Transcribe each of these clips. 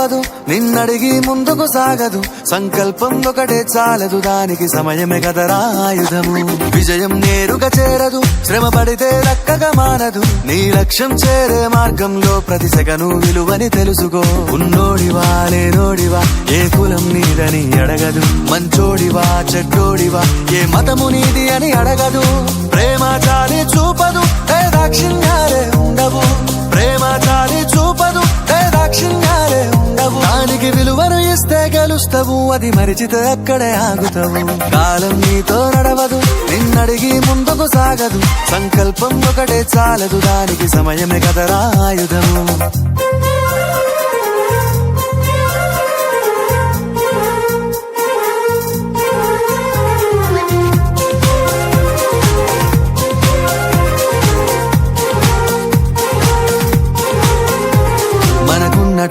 నడవదు, నిన్నడిగి ముందుకు సాగదు. సంకల్పం ఒకటే చాలదు, దానికి సమయమే కదరా ఆయుధము. విజయం నేరుగా చేరదు, శ్రమ పడితే దక్కగా మానదు. నీ లక్ష్యం చేరే మార్గంలో ప్రతి సెకను విలువని తెలుసుకో. ఉన్నోడివా లేనోడివా, ఏ కులం నీదని అడగదు. మంచోడివా చెడ్డోడివా, ఏ మతము నీది అని అడగదు. ప్రేమ చాలి చూపదు, దాక్షిణ్యాలే ఉండవు. ప్రేమ చాలి చూపదు, దాక్షిణ్యాలే ఉండవు. దానికి విలువను ఇస్తే గెలుస్తావు, అది మరిచితే అక్కడే ఆగుతావు. కాలం నీతో నడవదు, నిన్నడిగి ముందుకు సాగదు. సంకల్పం ఒకటే చాలదు, దానికి సమయమే కదరా ఆయుధము.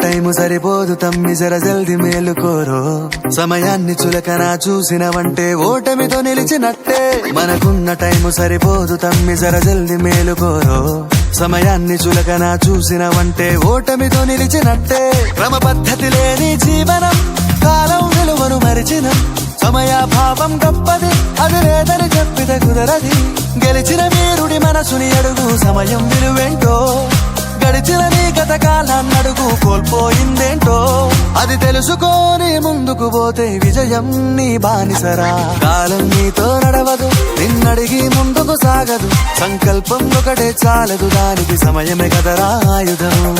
టైము సరిపోదు తమ్మి, జర జల్ది మేలుకోరో. సమయాన్ని చులకన చూసినవంటే ఓటమితో నిలిచినట్టే. మనకున్న టైము సరిపోదు తమ్మి, జర జల్ది మేలుకోరో. సమయాన్ని చులకన చూసినవంటే ఓటమితో నిలిచినట్టే. క్రమ పద్ధతి లేని జీవనం, కాలం విలువను మరిచినం. సమయాభావం గొప్పది, అది లేదని చెప్పితే కుదరది. గెలిచిన వీరుడి మనసుని అడుగు, సమయం విలువేంటో. గడిచిన నీ గత కాలాన్నడుగు, కోల్పోయిందేంటో. అది తెలుసుకోని ముందుకు పోతే విజయం నీ బానిసరా. కాలం నీతో నడవదు, నిన్నడిగి ముందుకు సాగదు. సంకల్పం ఒకటే చాలదు, దానికి సమయమే కదరా ఆయుధము.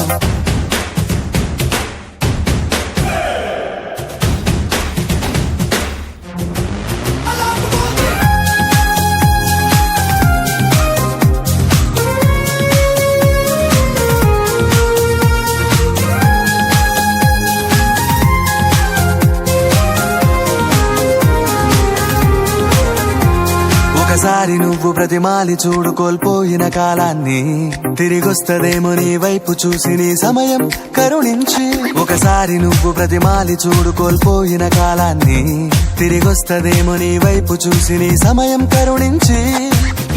ఒకసారి నువ్వు ప్రతిమాలి చూడు కోల్పోయిన కాలాన్ని. తిరిగొస్తదేమో నీ వైపు చూసి నీ సమయం కరుణించి. ఒకసారి నువ్వు ప్రతిమాలి చూడు కోల్పోయిన కాలాన్ని. తిరిగొస్తదేమో నీ వైపు చూసి నీ సమయం కరుణించి.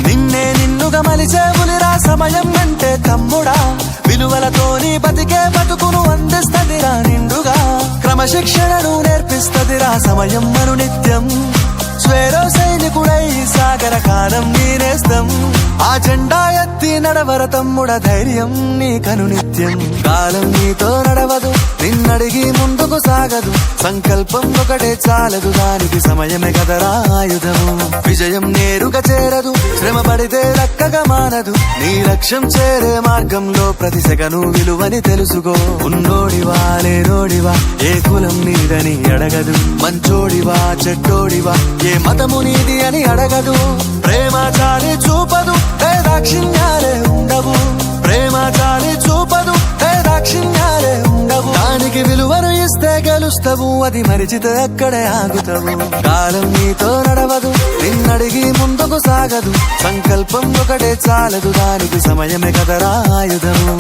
నిన్నే నిన్నుగా మలిచేవులిరా సమయం అంటే తమ్ముడా. విలువలతోని బతికే బతుకును అందిస్తదిరా నిండుగా. క్రమశిక్షణను నేర్పిస్తదిరా సమయం మను నిత్యం. స్వేరో సైనికుడై సాగర కాలం నీనేస్తం. ఆ జెండా ఎత్తి నడవర తమ్ముడ, ధైర్యం నీ కను నిత్యం. కాలం నీతో నడవదు, నిన్నడిగి ముందుకు సాగదు. సంకల్పం ఒకటే చాలదు, దానికి సమయమే కదరా ఆయుధము. విజయం నేరుగా చేరదు, శ్రమ పడితే దక్కగా మానదు. నీ లక్ష్యం చేరే మార్గంలో ప్రతి సెకను విలువని తెలుసుకో. ఉన్నోడివా లేనోడివా, ఏ కులం నీదని అడగదు. మంచోడివా చెడ్డోడివా, ఏ మతము నీది అని అడగదు. ప్రేమ చాలి చూపదు, దాక్షిణ్యాలే ఉండవు. ప్రేమ చాలి చూపదు, దాక్షిణ్యాలే ఉండవు. దానికి విలువను ఇస్తే గెలుస్తావు, అది మరిచితే అక్కడే ఆగుతావు. కాలం నీతో నడవదు, నిన్నడిగి ముందుకు సాగదు. సంకల్పం ఒకటే చాలదు, దానికి సమయమే కదరా ఆయుధము.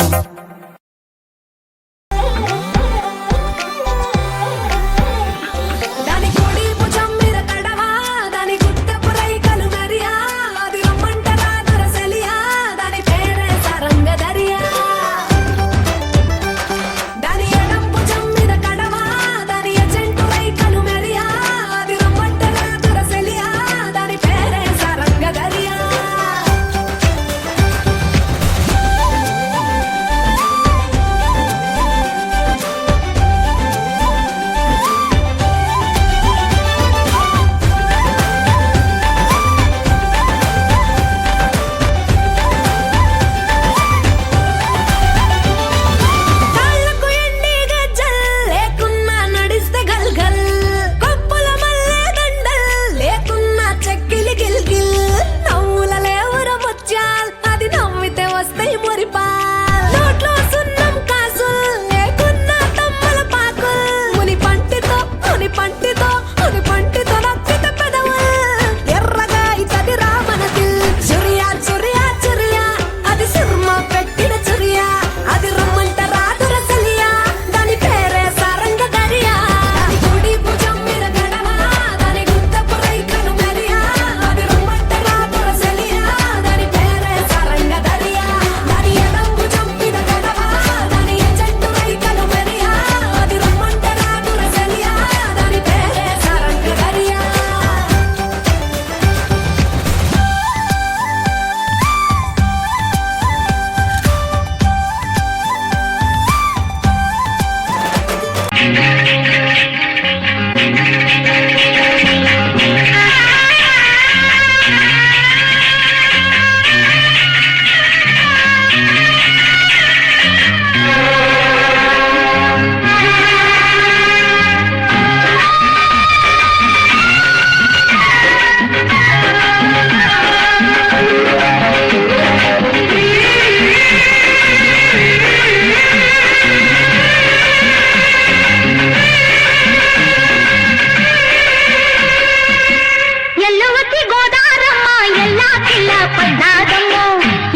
పడ్డాదమ్మో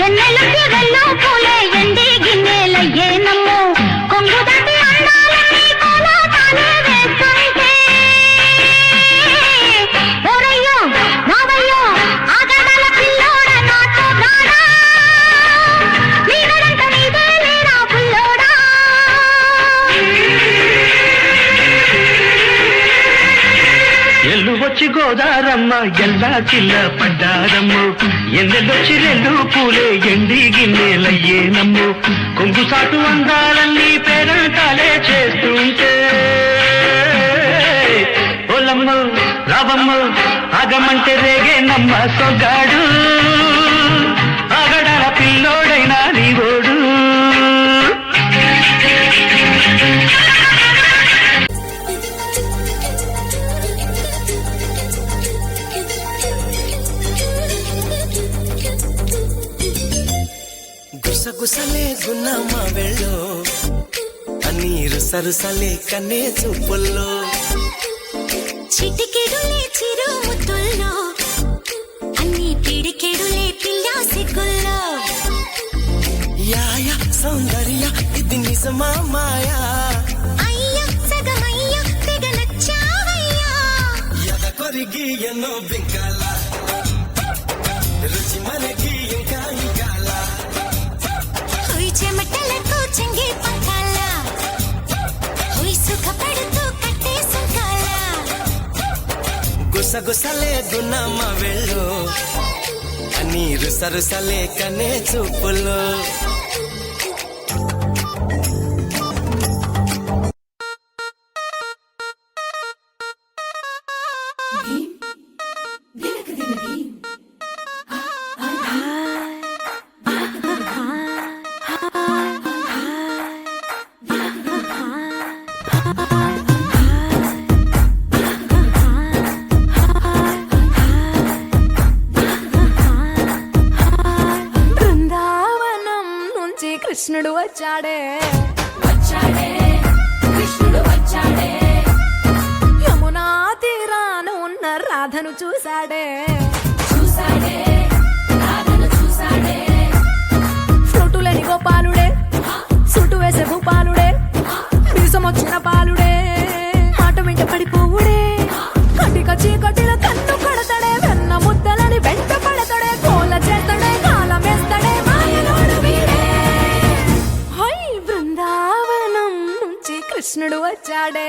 ఎన్నెలు తీగల్లో పూలే ఎండి గిన్నెలయ్యేనమ్మో కొంగు దాటి అందాలన్నీ కోలాటాలే వేస్తుంటే ఓరయ్యో మావయ్యో ఆగడాల పిల్లోడ నాతో రాడా నీడంత నీదే లేరా పుల్లోడా ఎల్లు వచ్చి గోదారమ్మ ఎల్లా చిల్ల పడ్డారమ్ము ఎన్నెల్లొచ్చి రెండు పూలే ఎండి గిన్నెలయ్యేనమ్ము కొంగు సాటు అందాలన్నీ పేరంటాలే చేస్తుంటే ఓలమ్మ రావమ్మ ఆగమంటే రేగేనమ్మ సొగ్గాడు ఆగడాల పిల్లోడైనా నీవోడు గుసగుసలే గున్నమ్మ వెళ్ళు అన్నీరు సరుసలే కన్నే చూపుల్లో చిటికెడులే చిరు ముద్దుల్లో అన్ని పిడికెడులే పిల్లా సిగ్గుల్లో యాయ సౌందర్య ఇది నిజమా మాయా అయ్యా సగమయ్యా తెగ నచ్చావయ్యా ఎద కొరిగి ఎన్నో బింకాల రుచి మనకి ఇంకా ఇంకాల హుయ్ చెమటలకు చెంగి పంకాల హుయ్ సుఖపడుతూ కట్టే సుంకాల గుసగుసలే గున్నమ్మ వెళ్ళు అన్నీరు సరుసలే కన్నే చూపుల్లో బృందావనం నుంచి కృష్ణుడు వచ్చాడే యమునా తీరాన ఉన్న రాధను చూశాడే ఫ్రూటులేని గోపాలుడే సుటు వేసే భూపాలుడే వీసం వచ్చిన పాలుడే మాట వెంట పడిపోవుడే కటిక చీకటిల కన్ను కడతాడే వెన్న ముద్దలని వెంట పడతాడే కోల చేస్తాడే కాలం వేస్తాడే మాయలోడు వీడే హై బృందావనం నుంచి కృష్ణుడు వచ్చాడే